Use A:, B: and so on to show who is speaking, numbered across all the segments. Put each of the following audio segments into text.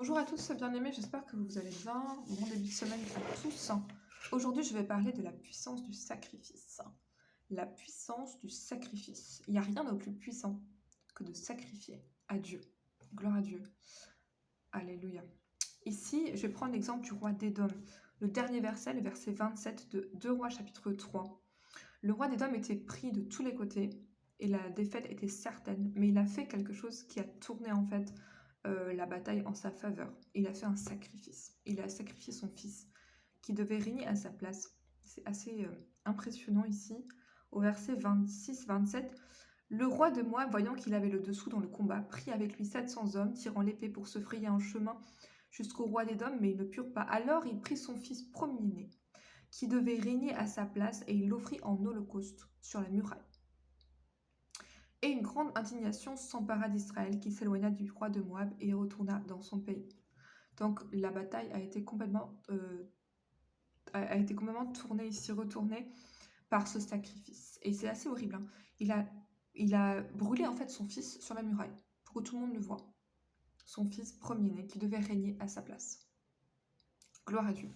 A: Bonjour à tous, bien-aimés, j'espère que vous allez bien. Bon début de semaine à tous. Aujourd'hui, je vais parler de la puissance du sacrifice. La puissance du sacrifice. Il n'y a rien de plus puissant que de sacrifier à Dieu. Gloire à Dieu. Alléluia. Ici, je vais prendre l'exemple du roi d'Édom. Le dernier verset, le verset 27 de 2 Rois chapitre 3. Le roi d'Édom était pris de tous les côtés et la défaite était certaine, mais il a fait quelque chose qui a tourné en fait la bataille en sa faveur. Il a fait un sacrifice. Il a sacrifié son fils qui devait régner à sa place. C'est assez impressionnant ici. Au verset 26-27, le roi de Moab, voyant qu'il avait le dessous dans le combat, prit avec lui 700 hommes, tirant l'épée pour se frayer un chemin jusqu'au roi d'Édom, mais ils ne purent pas. Alors il prit son fils premier-né, qui devait régner à sa place, et il l'offrit en holocauste sur la muraille. Et une grande indignation s'empara d'Israël, qui s'éloigna du roi de Moab et retourna dans son pays. Donc la bataille a été complètement tournée ici, retournée par ce sacrifice. Et c'est assez horrible, hein. Il a brûlé en fait son fils sur la muraille, pour que tout le monde le voie. Son fils premier-né qui devait régner à sa place. Gloire à Dieu.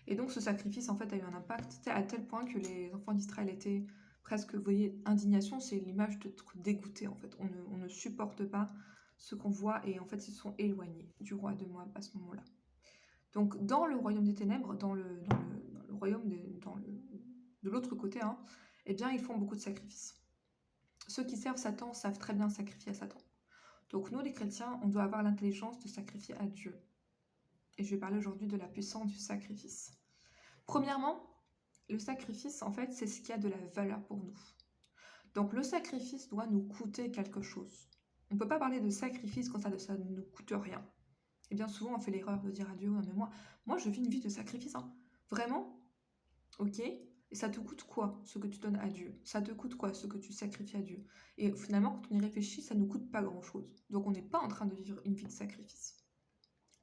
A: Et donc ce sacrifice en fait a eu un impact à tel point que les enfants d'Israël étaient presque, vous voyez, indignation, c'est l'image d'être dégoûté en fait. On ne supporte pas ce qu'on voit et en fait ils sont éloignés du roi de Moab à ce moment-là. Donc dans le royaume des ténèbres, dans le royaume de l'autre côté, hein, eh bien ils font beaucoup de sacrifices. Ceux qui servent Satan savent très bien sacrifier à Satan. Donc nous les chrétiens, on doit avoir l'intelligence de sacrifier à Dieu. Et je vais parler aujourd'hui de la puissance du sacrifice. Premièrement, le sacrifice, en fait, c'est ce qui a de la valeur pour nous. Donc le sacrifice doit nous coûter quelque chose. On ne peut pas parler de sacrifice quand ça ne nous coûte rien. Et bien souvent, on fait l'erreur de dire à Dieu, mais moi je vis une vie de sacrifice. Hein. Vraiment? Ok. Et ça te coûte quoi, ce que tu donnes à Dieu? Ça te coûte quoi, ce que tu sacrifies à Dieu? Et finalement, quand on y réfléchit, ça ne nous coûte pas grand-chose. Donc on n'est pas en train de vivre une vie de sacrifice.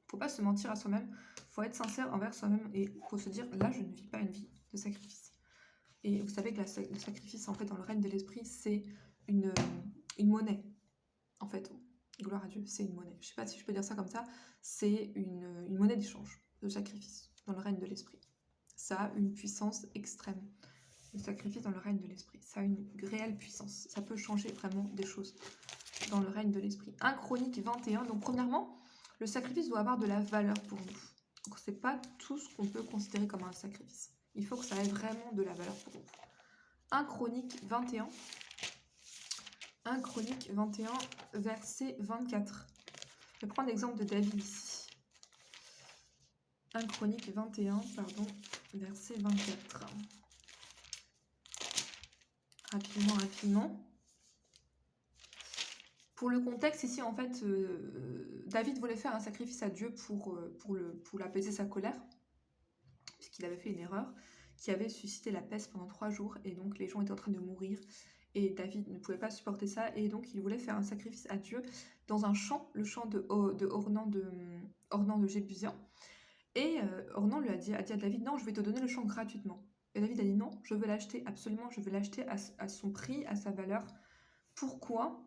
A: Faut pas se mentir à soi-même, faut être sincère envers soi-même et faut se dire, là, je ne vis pas une vie de sacrifice. Et vous savez que le sacrifice, en fait, dans le règne de l'esprit, c'est une monnaie, en fait. Gloire à Dieu, c'est une monnaie. Je sais pas si je peux dire ça comme ça, c'est une monnaie d'échange, de sacrifice, dans le règne de l'esprit. Ça a une puissance extrême. Le sacrifice dans le règne de l'esprit, ça a une réelle puissance. Ça peut changer vraiment des choses dans le règne de l'esprit. 1 Chronique 21, donc premièrement, le sacrifice doit avoir de la valeur pour nous. Donc c'est pas tout ce qu'on peut considérer comme un sacrifice. Il faut que ça ait vraiment de la valeur pour nous. 1 Chronique 21. 1 Chronique 21, verset 24. Je vais prendre l'exemple de David ici. 1 Chronique 21, pardon, verset 24. Rapidement. Pour le contexte ici, en fait, David voulait faire un sacrifice à Dieu pour apaiser sa colère, puisqu'il avait fait une erreur qui avait suscité la peste pendant 3 jours, et donc les gens étaient en train de mourir, et David ne pouvait pas supporter ça, et donc il voulait faire un sacrifice à Dieu dans un champ, le champ de Ornan de Jébusien. Et Ornan lui a dit à David, non, je vais te donner le champ gratuitement. Et David a dit, non, je veux l'acheter, absolument, je veux l'acheter à son prix, à sa valeur. Pourquoi ?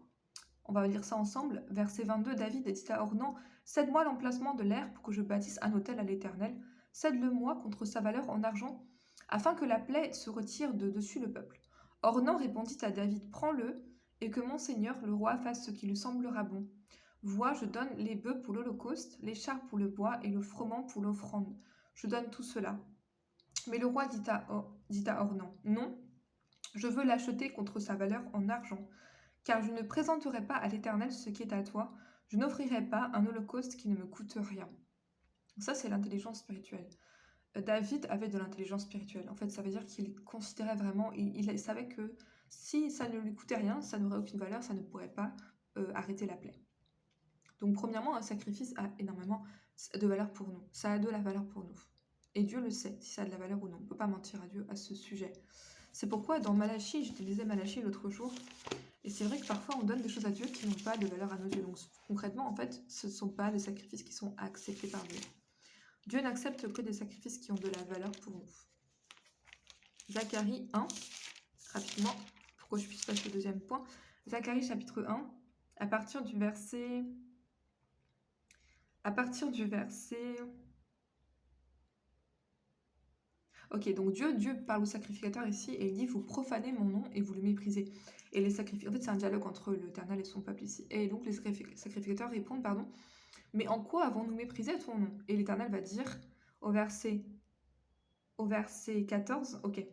A: On va lire ça ensemble. Verset 22, David dit à Ornan, cède-moi l'emplacement de l'aire pour que je bâtisse un autel à l'Éternel. Cède-le-moi contre sa valeur en argent, afin que la plaie se retire de dessus le peuple. Ornan répondit à David, prends-le, et que mon seigneur, le roi, fasse ce qui lui semblera bon. Vois, je donne les bœufs pour l'holocauste, les chars pour le bois et le froment pour l'offrande. Je donne tout cela. Mais le roi dit à Ornan, non, je veux l'acheter contre sa valeur en argent, car je ne présenterai pas à l'Éternel ce qui est à toi, je n'offrirai pas un holocauste qui ne me coûte rien. Ça, c'est l'intelligence spirituelle. David avait de l'intelligence spirituelle. En fait, ça veut dire qu'il considérait vraiment, il savait que si ça ne lui coûtait rien, ça n'aurait aucune valeur, ça ne pourrait pas arrêter la plaie. Donc, premièrement, un sacrifice a énormément de valeur pour nous. Ça a de la valeur pour nous. Et Dieu le sait, si ça a de la valeur ou non. On ne peut pas mentir à Dieu à ce sujet. C'est pourquoi dans Malachie, j'utilisais Malachie l'autre jour, et c'est vrai que parfois on donne des choses à Dieu qui n'ont pas de valeur à nos yeux. Donc concrètement, en fait, ce ne sont pas des sacrifices qui sont acceptés par Dieu. Dieu n'accepte que des sacrifices qui ont de la valeur pour nous. Zacharie 1, rapidement, pour que je puisse passer au deuxième point. Zacharie chapitre 1, à partir du verset À partir du verset... Ok, donc Dieu parle aux sacrificateurs ici et il dit, vous profanez mon nom et vous le méprisez. Et les sacrificateurs, en fait c'est un dialogue entre l'Éternel et son peuple ici. Et donc les sacrificateurs répondent, pardon, mais en quoi avons-nous méprisé ton nom? Et l'Éternel va dire au verset, 14, ok,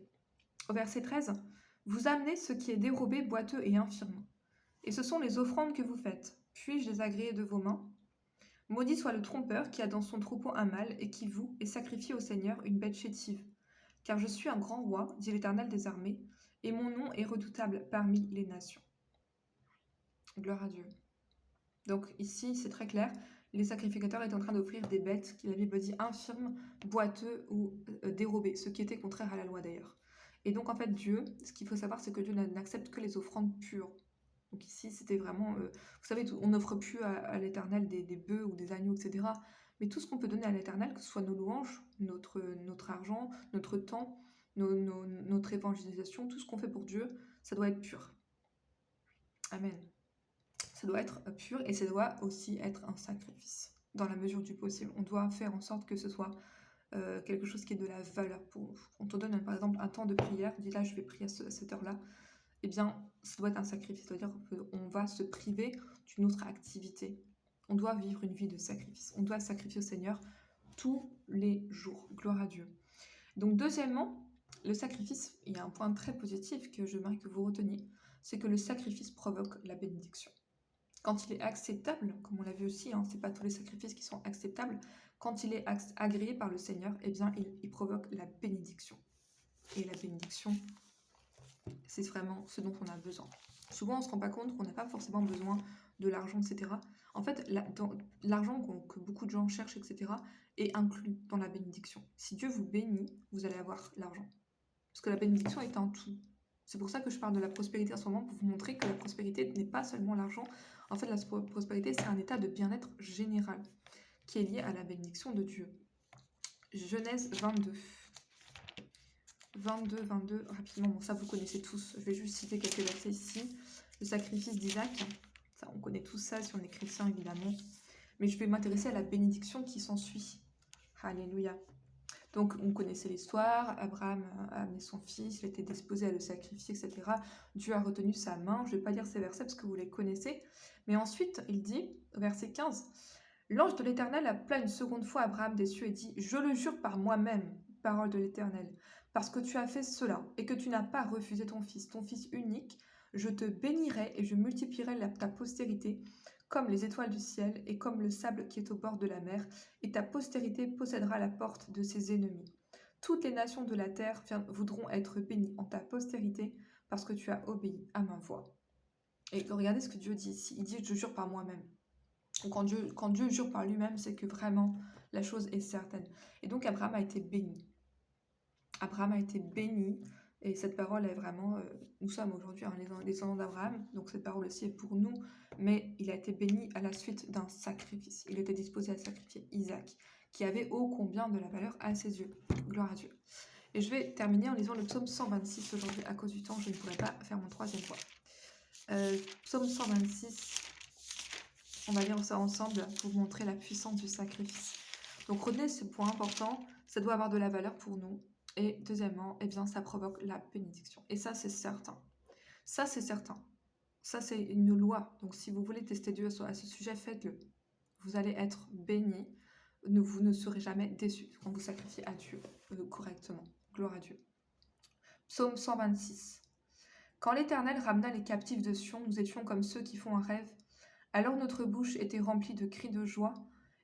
A: au verset 13, vous amenez ce qui est dérobé, boiteux et infirme. Et ce sont les offrandes que vous faites. Puis-je les agréer de vos mains? Maudit soit le trompeur qui a dans son troupeau un mâle et qui voue et sacrifie au Seigneur une bête chétive. Car je suis un grand roi, dit l'Éternel des armées, et mon nom est redoutable parmi les nations. Gloire à Dieu. Donc ici, c'est très clair, les sacrificateurs étaient en train d'offrir des bêtes qui, la Bible dit, infirmes, boiteux ou dérobés, ce qui était contraire à la loi d'ailleurs. Et donc en fait, Dieu, ce qu'il faut savoir, c'est que Dieu n'accepte que les offrandes pures. Donc ici, c'était vraiment... vous savez, on n'offre plus à l'Éternel des bœufs ou des agneaux, etc. Mais tout ce qu'on peut donner à l'Éternel, que ce soit nos louanges, notre argent, notre temps, notre évangélisation, tout ce qu'on fait pour Dieu, ça doit être pur. Amen. Ça doit être pur et ça doit aussi être un sacrifice. Dans la mesure du possible, on doit faire en sorte que ce soit quelque chose qui ait de la valeur pour nous. On te donne par exemple un temps de prière, dis là je vais prier à cette heure-là, eh bien ça doit être un sacrifice, c'est-à-dire qu'on va se priver d'une autre activité. On doit vivre une vie de sacrifice, on doit sacrifier au Seigneur tous les jours, gloire à Dieu. Donc deuxièmement, le sacrifice, il y a un point très positif que j'aimerais que vous reteniez, c'est que le sacrifice provoque la bénédiction. Quand il est acceptable, comme on l'a vu aussi, c'est pas tous les sacrifices qui sont acceptables, quand il est agréé par le Seigneur, eh bien il provoque la bénédiction. Et la bénédiction, c'est vraiment ce dont on a besoin. Souvent on ne se rend pas compte qu'on n'a pas forcément besoin de l'argent, etc. En fait, l'argent que beaucoup de gens cherchent, etc., est inclus dans la bénédiction. Si Dieu vous bénit, vous allez avoir l'argent. Parce que la bénédiction est un tout. C'est pour ça que je parle de la prospérité en ce moment, pour vous montrer que la prospérité n'est pas seulement l'argent. En fait, la prospérité, c'est un état de bien-être général qui est lié à la bénédiction de Dieu. Genèse 22. 22, rapidement, bon, ça vous connaissez tous. Je vais juste citer quelques versets ici. Le sacrifice d'Isaac, ça, on connaît tout ça si on est chrétien, évidemment. Mais je vais m'intéresser à la bénédiction qui s'ensuit. Alléluia. Donc, on connaissait l'histoire, Abraham a amené son fils, il était disposé à le sacrifier, etc. Dieu a retenu sa main. Je ne vais pas lire ces versets parce que vous les connaissez. Mais ensuite, il dit, verset 15, « L'ange de l'Éternel appela une seconde fois Abraham des cieux et dit, « Je le jure par moi-même, parole de l'Éternel, parce que tu as fait cela et que tu n'as pas refusé ton fils unique, je te bénirai et je multiplierai ta postérité comme les étoiles du ciel et comme le sable qui est au bord de la mer, et ta postérité possédera la porte de ses ennemis. Toutes les nations de la terre voudront être bénies en ta postérité, parce que tu as obéi à ma voix. » Et regardez ce que Dieu dit ici. Il dit « Je jure par moi-même ». Quand Dieu jure par lui-même, c'est que vraiment la chose est certaine. Et donc Abraham a été béni. Abraham a été béni. Et cette parole est vraiment, nous sommes aujourd'hui les descendants d'Abraham, donc cette parole aussi est pour nous, mais il a été béni à la suite d'un sacrifice. Il était disposé à sacrifier Isaac, qui avait ô combien de la valeur à ses yeux. Gloire à Dieu. Et je vais terminer en lisant le psaume 126 aujourd'hui. À cause du temps, je ne pourrai pas faire mon troisième point. Psaume 126, on va lire ça ensemble pour vous montrer la puissance du sacrifice. Donc retenez ce point important, ça doit avoir de la valeur pour nous. Et deuxièmement, eh bien, ça provoque la bénédiction. Et ça, c'est certain. Ça, c'est certain. Ça, c'est une loi. Donc, si vous voulez tester Dieu à ce sujet, faites-le. Vous allez être bénis. Vous ne serez jamais déçus quand vous sacrifiez à Dieu correctement. Gloire à Dieu. Psaume 126. Quand l'Éternel ramena les captifs de Sion, nous étions comme ceux qui font un rêve. Alors notre bouche était remplie de cris de joie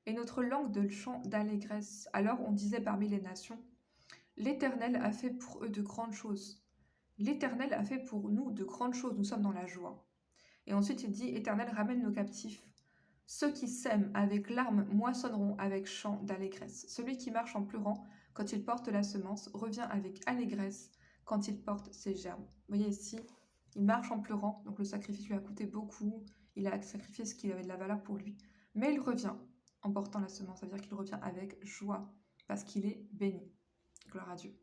A: et notre langue de chants d'allégresse. Alors on disait parmi les nations, l'Éternel a fait pour eux de grandes choses. L'Éternel a fait pour nous de grandes choses, nous sommes dans la joie. Et ensuite il dit, Éternel ramène nos captifs. Ceux qui sèment avec larmes moissonneront avec chant d'allégresse. Celui qui marche en pleurant quand il porte la semence revient avec allégresse quand il porte ses germes. Vous voyez ici, il marche en pleurant, donc le sacrifice lui a coûté beaucoup, il a sacrifié ce qui avait de la valeur pour lui, mais il revient en portant la semence, ça veut dire qu'il revient avec joie, parce qu'il est béni. Gloire à Dieu.